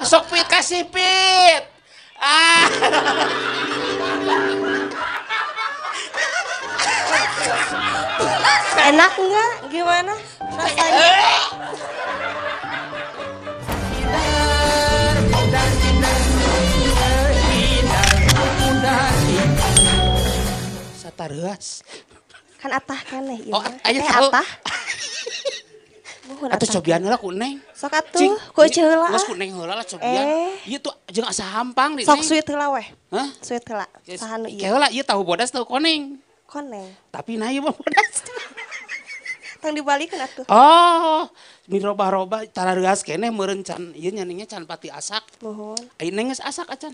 Sok Pit kasih Pit. Ah. Enak enggak? Gimana rasanya? Satareuas. Kan atah keneh ieu. Oh, aya tahu. Atah. Muhun Atuh atah. cobian heula ku Neng. Sok atuh, ku ece heula. Geus ku Neng heula lah cobian. Ieu tuh jeung asa hampang di Sok Neng. sweet heula weh. Hah? Sweet heula. Saha nu ieu? Heula ieu tahu bodas tahu koneng. Koneng. Tapi nah ieu mah bodas. Tang dibalikeun atuh. Oh, miroba-roba tarareuas keneh meureun can ieu nyaningnya can pati asak. Muhun. Ai Neng geus asak acan.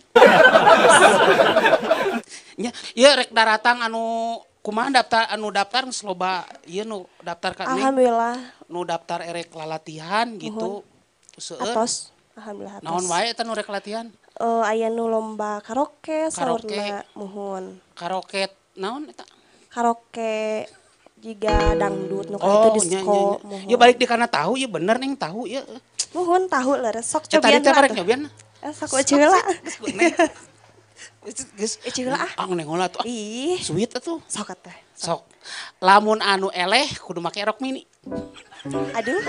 Nya, ieu rek daratang anu kumaha daftar anu daftar geus loba ieu nu daftar ka Neng. Alhamdulillah. Nu daftar erek lalatihan gitu. Seueur. Atos. Alhamdulillah atos. Naon wae eta nu rek latihan? Aya nu lomba karaoke Karaoke. saurna muhun. Karaoke naon eta? Karaoke jiga dangdut nu Oh, itu disco. nya. Ya balik di kana tahu ya bener Neng tahu ya. Muhun tahu leres sok Ya tadi cobian teh lah rek atuh. nyobian. Sok ece heula. Geus ku Neng. Geus Ece heula ah. Ah Neng heula tuh. Ih, Sweet atuh. sok atuh. Sok. Lamun anu eleh kudu make rok mini. Aduh,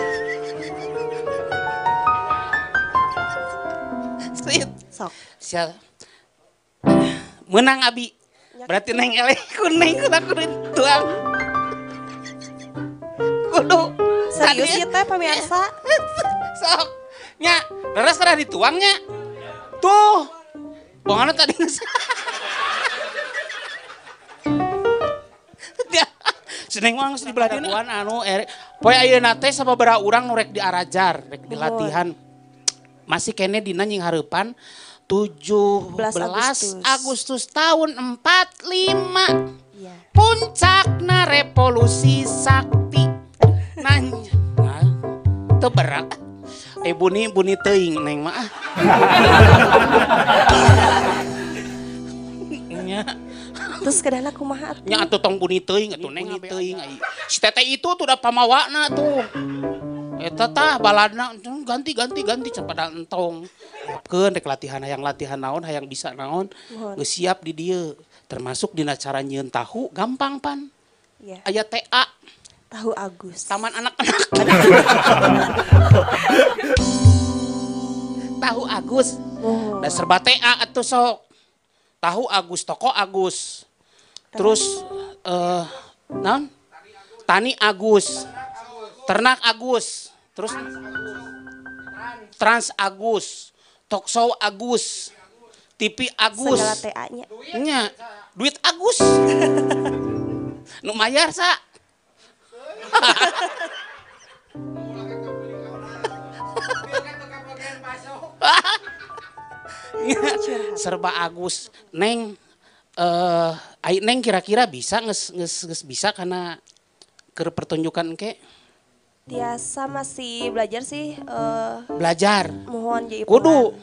Sweet. sok. Sia. Menang abi. Berarti Neng eleh ku Neng kudu tuang. Kudu. Serius ieu teh pemirsa? Sok. Nya, leres tara dituangnya. Tuh. Bongana tadi geus. Seneng mah geus dibelah dina anu poe ayeuna teh sababaraha urang nu rek diarajar, rek dilatihan. Masih kene dina nying hareupan 17 Agustus tahun 45. Iya. Puncakna revolusi sakti. Nanya. Teu berat. Buni teuing Neng mah. Nya. Terus kedana kumaha atuh? Nya atuh tong buni teuing atuh Neng teuing ai. Si teteh itu tuh udah pamawana tuh. Eta tah baladna ganti capada entong. Keun rek latihan naon hayang bisa naon. Geus siap di dieu. Termasuk dina cara nyieun tahu gampang pan. Iya. Aya TA. Tahu Agus. Taman anak-anak. Tahu Agus. Da serba TA atuh sok. Tahu Agus, toko Agus. Terus naon? Tani Agus. Ternak Agus. Terus Trans Agus. Talk show Agus. TV Agus. Segala TA-nya. Nya, duit Agus. Nu mayar sa. Serba Agus. Neng ai Neng kira-kira bisa geus bisa karena keur pertunjukan ke? Biasa masih belajar sih. Belajar. Mohon jadi Kudu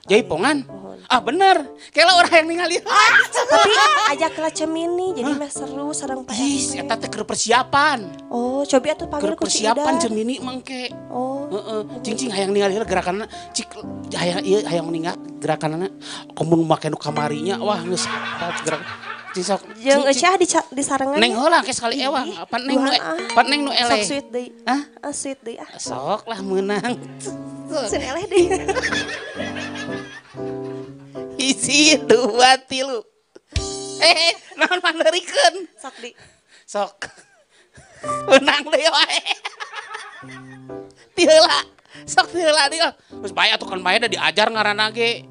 jaipongan. Ah bener. Kela orang yang ningali. Tapi ajak lah cemini jadi mah seru sareng Pak Is, RT. eta teh keur persiapan. Oh, cobi atuh panggil Keur ku si persiapan Ida. Jemini mangke. Oh. Heeh. Cing hayang ningali gerakanna. Cik hayang ningali gerakanna. Komun make nu kamarinya wah geus gerak. Cing sok. Jeung Esyah di sarengan. Neng heula ke sekali ewang. Pan neng nu eleh. Sok sweet deui. Hah? Sweet deui ah. Sok lah menang. Sun eleh deui. Hiji, dua, tilu. Naon manderikeun? Sok di. Sok. Menang deui wae. Ti heula. Sok ti heula deui. Geus bae atuh kan bae da diajar ngaranna ge.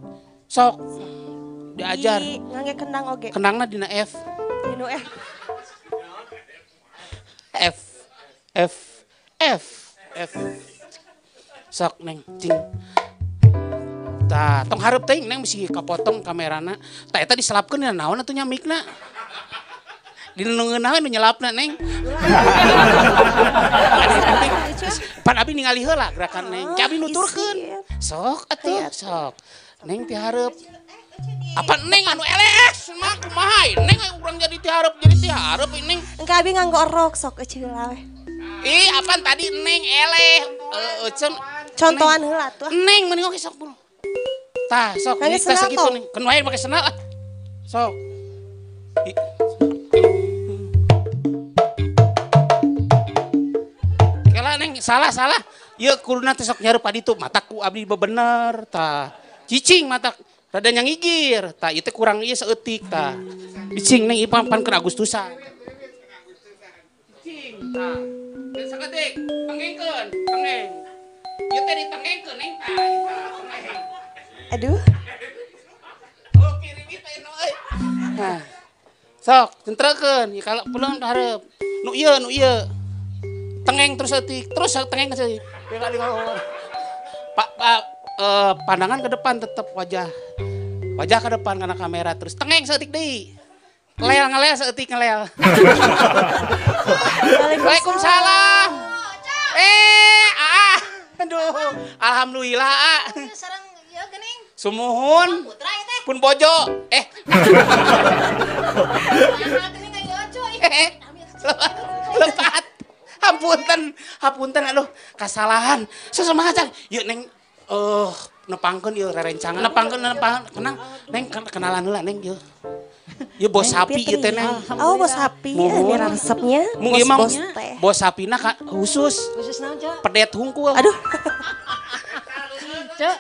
Sok. Diajar. Ngangge kendang oge. Kendangna dina F. Dinu F. Sok Neng, cing. Tah, tong hareup teuing Neng misi kapotong kamerana. Tah eta diselapkeun dina naon atuh nya mikna. Dina nu ngeunaheun nu nyelapna Neng. Pan abi ningali heula gerakan Neng. Abi nuturkeun. Sok atuh, sok. Neng ti hareup. Apa Neng anu eles mah kumaha Neng urang jadi ti hareup Neng. Engka abi nganggo orok sok ece heula we. Ih, apaan tadi Neng eleh. Contohan Contohan heula tuh. Neng mending oke sok dulu. Tah, sok Pakai ini tes sendal, gitu tong. nih. Kan wae pakai sendal. Sok. Kela neng salah. Ieu kuduna teh sok nyareup adi tuh mataku abdi bebener tah. Cicing mata rada nyangigir. Tah ieu teh kurang ieu saeutik tah. Cicing neng ieu pan keur Agustusan. Cicing tah. Dan sakedik tengengkeun, tengeng. Ieu teh ditengengkeun neng tah, tengeng. Aduh. Oh, kiriwit aya nu euy. Nah. Sok, centrekeun, ya kalau pulang hareup. Nu ieu. Tengeng terus eutik, terus tengeng seutik. Pak pandangan ke depan tetap wajah ke depan karena kamera terus tengeng seutik deui. Ngelel seutik ngelel. Waalaikumsalam. Aduh, alhamdulillah. Sareng ieu geuning. Sumuhun. Putra ieu teh. Pun bojo. Geuning aya coy. Lepat. Hapunten aduh kasalahan. Sesemacan. Yuk neng nepangkeun ieu rerencangan. Nepangkeun kenang. Neng kenalan heula neng ieu. Ieu bos sapi ieu teh neng. Oh, bos sapi. Ini resepnya. Mung ieu mah Bos teh. bos sapina khusus Khusus naon, Cok? pedet hungkul. Aduh. Cok.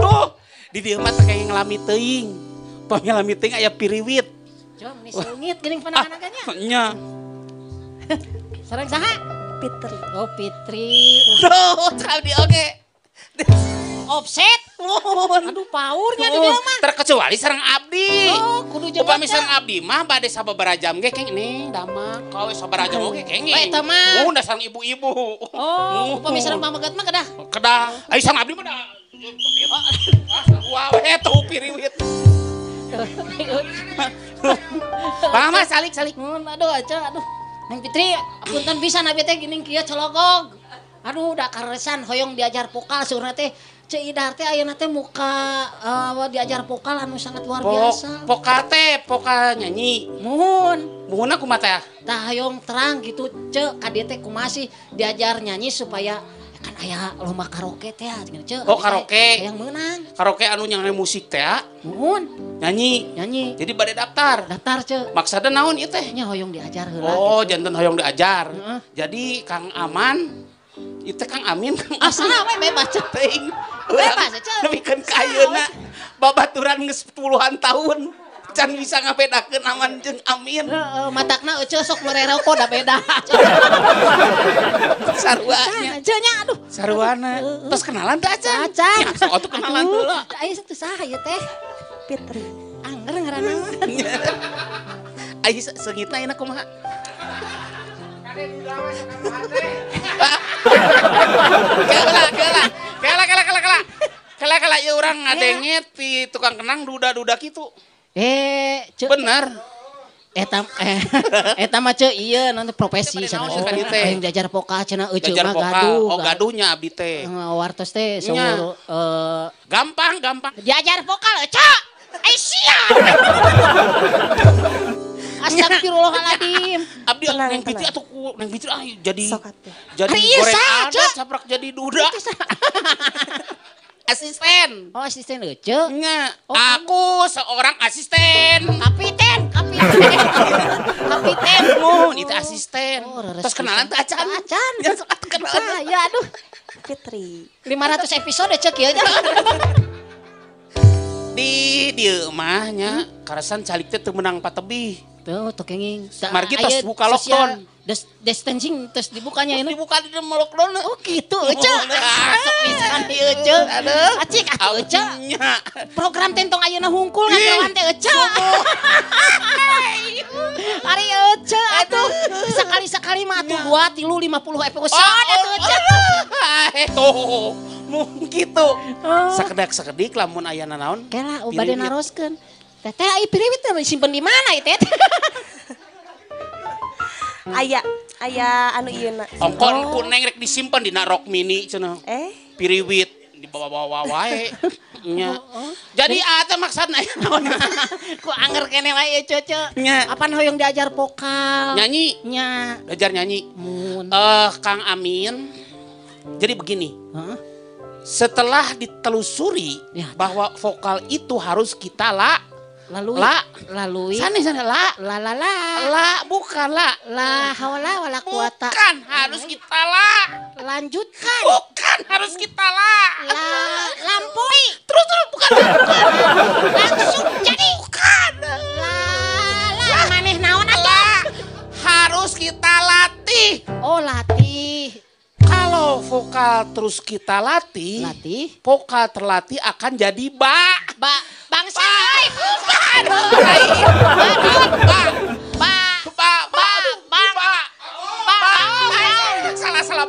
Tuh. Di dieu mah teh kayak ngelami teuing. Pami ngelami teuing aya piriwit. Cok, meni seungit geuning panangan-panangannya. Nya. Sareng saha? Fitri. Oh, Fitri. Tuh, abdi oge. Offset. Aduh, paurnya di dia mah. Terkecuali sareng abdi. Oh, kudu jeung Upami sareng abdi mah bade sababaraha jam ge keng nih damak. Kawe sababaraha jam oge kenging. Bae, eta mah. Da sareng ibu-ibu. Oh, upami sareng pamagat mah kedah. Kedah. Ai sareng abdi mah da. Wah, tuh piriwit. Mama salik. Aduh, aduh. Neng Fitri, punten pisan abi teh geuning kieu cologog. Aduh, da karesan hoyong diajar vokal saurna teh. Ceu Idar teh ayeuna teh muka diajar vokal anu sangat luar biasa. Vokal nyanyi. Muhunna kumaha teh? Tah hoyong terang gitu, ceu ka dieu teh kumaha sih diajar nyanyi supaya kan aya lomba karaoke teh cenah ceu. Oh, karaoke. Yang menang. Karaoke anu nyanyi musik teh. Muhun. Nyanyi. Jadi bade daftar. Daftar ceu. Maksudna naon ieu teh? Nya hoyong diajar heula. Oh, gitu. janten hoyong diajar. Heeh. Jadi Kang Aman, itu Kang Amin, Kang Saha we bebas ceu. Teuing. Bebas aja. Nepikeun kayeuna babaturan geus puluhan tahun. Can bisa ngabedakeun Aman jeung Amin. Heeh, matakna euceu sok mereroko da beda. Sarwanya. Cenah nya aduh. Sarwana. Terus kenalan teh acan. Acan. Ya, sok atuh kenalan heula. Aya satu saha ieu teh? Fitri. Angger ngaranna mah. Ai seungitna ayeuna kumaha? Kela ieu urang ngadenge ti tukang kenang duda-duda kitu. Ceu. Bener. Eta mah ceu ieu nanti profesi Eta cenah. naon cenah ieu teh? Yang diajar vokal cenah euceu Jajar mah vokal. gaduh. Oh, gaduhnya abdi teh. Wartos teh Nya. seueur Gampang. diajar vokal euceu. Ai sia. Astagfirullahaladzim. Abdi Tenang, neng Fitri tenang. atuh neng Fitri jadi Sok atuh. jadi Ari ieu goreng saha, adat Cok? saprak jadi duda. Asisten. Oh, asisten euceu. Nya, Oh, aku seorang asisten. Kapiten. Mun itu asisten. Oh, reres Terus kenalan teh acan. Acan. Ya sok atuh kenalan. Ya aduh. Fitri. 500 episode cek ieu nya. Di dieu mah nya karasan calik teh teu meunang patebih. Tuh, kenging. Margi tos buka lockdown. Distancing tos dibukanya ini. Dibuka di lockdown. Oh gitu, Ece. Sepisan di Ece. Aduh. Acik atuh Ece. Nya. Program tentong ayeuna hungkul ngajawan teh Ece. Ari Ece atuh. Sekali-sekali mah atuh 2, 3, 50 episode atuh Ece. Tuh. Mung kitu. Sakedak-sakedik lamun aya naon. Kela bade naroskeun. Teteh ai piriwit teh simpen di mana ieu teh? Aya anu ieu na. Ongkon ku neng rek disimpen dina rok mini cenah. Piriwit dibawa-bawa wae. Nya. Jadi atuh maksudna naon? Ku anger kene wae Cece. Nya. Apaan hoyong diajar vokal? Nyanyi. Nya. Belajar nyanyi. Mun. Kang Amin. Jadi begini. Heeh. Setelah ditelusuri Ya. bahwa vokal itu harus kita lalui sana la bukan la haula wala quwata bukan harus kita lanjutkan bukan harus kita lampaui terus bukan langsung jadi bukan la maneh naon atuh harus kita latih. oh latih Kalau vokal terus kita latih vokal terlatih akan jadi bangsa salah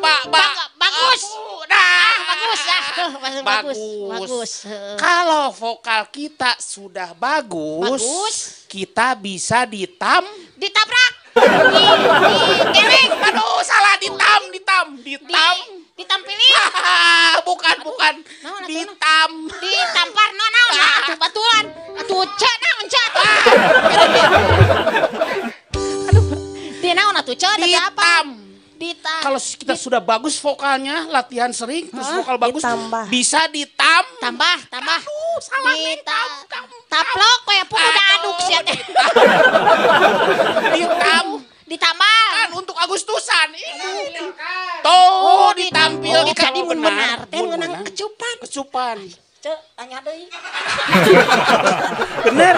bagus. Kalau vokal kita sudah bagus, kita bisa ditabrak aduh salah ditampili bukan ditampar naon atuh batulan atuh cek naon cek di naon atuh cek tapi apa kalau kita sudah bagus vokalnya latihan sering terus vokal bagus ditambah. bisa tambah aduh salah taplok kayak pun udah aduk sih ditambah kan untuk Agustusan tuh ditampil jadi mun benar teh mun menang kecupan Cek, tanya deui bener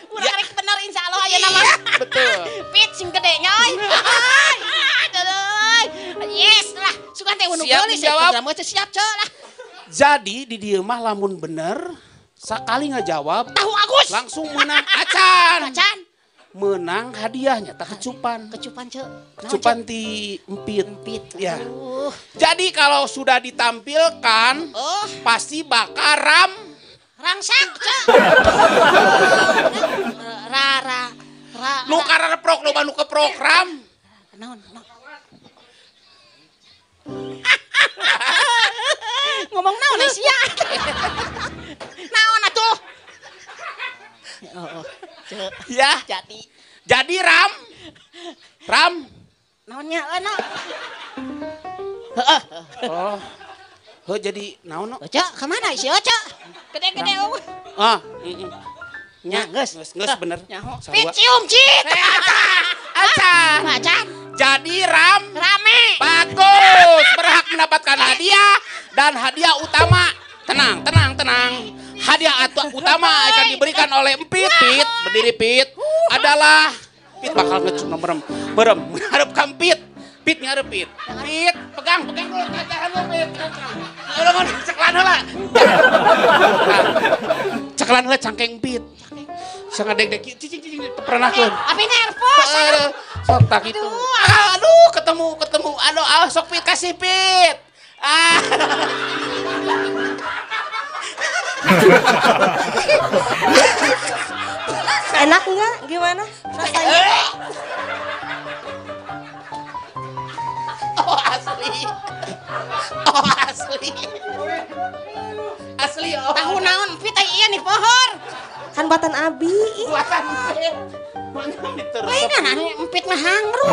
urang rek bener insyaallah aya nama betul pit sing gede nyoy yes lah sugan teh unu geulis siap cek lah jadi di dieu mah lamun bener sakali ngajawab tahu Agus langsung menang acan menang hadiahnya tak kecupan cek ti empit ya aduh. Jadi kalau sudah ditampilkan pasti bakal rangsak cek nu karena prok loba nu ke program naon ngomong naon sia naon atuh ya jadi ram naonnya oh jadi naon cek kemana sih cek gede-gede nya geus bener pit cium cit acan jadi rame bagus berhak mendapatkan hadiah dan hadiah utama tenang hadiah utama akan diberikan oleh Empit berdiri Pit adalah Pit bakal ngecun berem ngarep ka Pit ngarep Pit pegang dulu cacahan lu Pit ceklan heula ceklan heula cangkeng Pit sangadeg-deg cicing perenahkeun abi nervous sok tak itu aduh ketemu aduh sok Pit kasih Pit Enak nggak? Gimana rasanya? Oh asli tahu naon pita ieu nih pohor Kan buatan Abi. buatan mana lain empit mah hangru